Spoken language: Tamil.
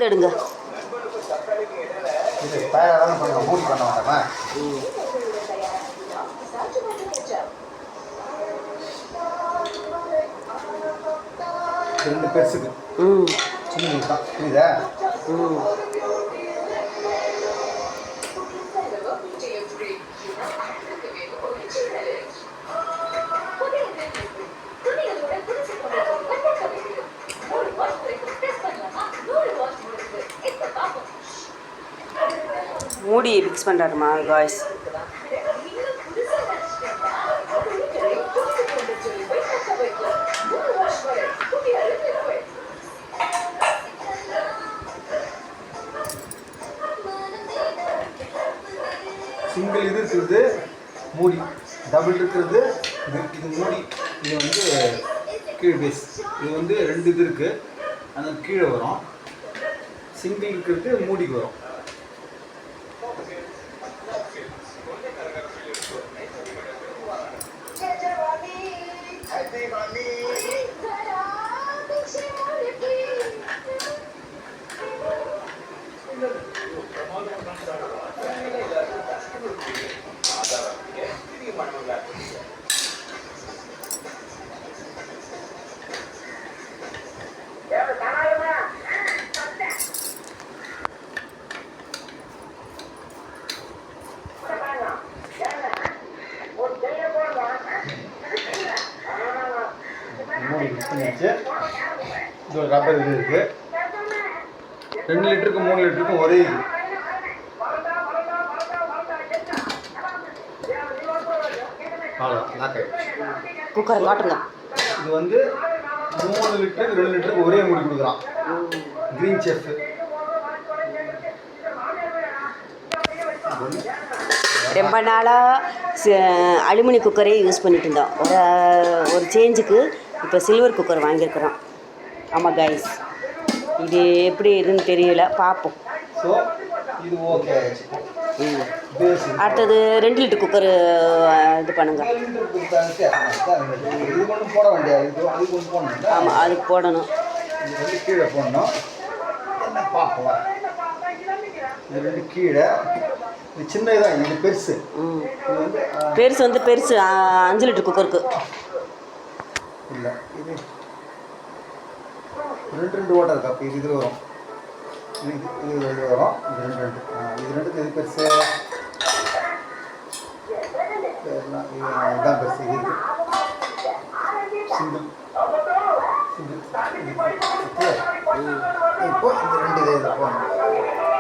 எடுங்க. இது தயாராக பண்ண மூடி பண்ண மாட்டோமா? ரெண்டு பெருசுக்கு சின்ன தான் புரியுதா? மூடி மிக்ஸ் பண்ணுறாருமா காய்ஸ். சிங்கிள் இது இருக்குது மூடி, டபுள் இருக்கிறது இது மூடி. இது வந்து கீழ் பேஸ். இது வந்து ரெண்டு இது இருக்குது, அந்த கீழே வரும். சிங்கிள் இருக்கிறது மூடிக்கு வரும். மூடி மிக்ஸ் பண்ணியாச்சு. இது ஒரு ரப்பர் இது இருக்குது. 2 லிட்டருக்கும் 3 லிட்டருக்கும் ஒரே இது. குக்கர் காட்டுங்க. இது வந்து 3 லிட்டருக்கு 2 லிட்டருக்கு ஒரே மூடி கொடுக்குறான் கிரீன் செஃப். ரொம்ப நாளாக அலுமினி குக்கரே யூஸ் பண்ணிட்டு இருந்தோம். ஒரு சேஞ்சுக்கு இப்போ சில்வர் குக்கர் வாங்கியிருக்கிறோம். ஆமாம் கைஸ், இது எப்படி இதுன்னு தெரியல, பார்ப்போம். ஸோ இது ஓகே ஆயிடுச்சு. அடுத்தது 2 லிட்டர் குக்கர் இது பண்ணுங்க. இது கொண்டு போட வேண்டியது, அது கொண்டு போடணும். ஆமாம், அதுக்கு போடணும். இது வந்து கீழே போடணும். என்ன பார்ப்போம். இது ரெண்டு கீழே. இது சின்னதான், இது பெருசு. பெருசு வந்து பெருசு 5 லிட்டர் குக்கருக்கு இல்லை. இது 2 ஓட்டர் கப். இது இதில் வரும். இது 2 வரும். இது 2 இது ரெண்டுக்கு இது பெருசு. இதுதான் பெருசு. இது சிங்கிள் சிங்கிள். இப்போ இந்த 2 இதை போகணும்.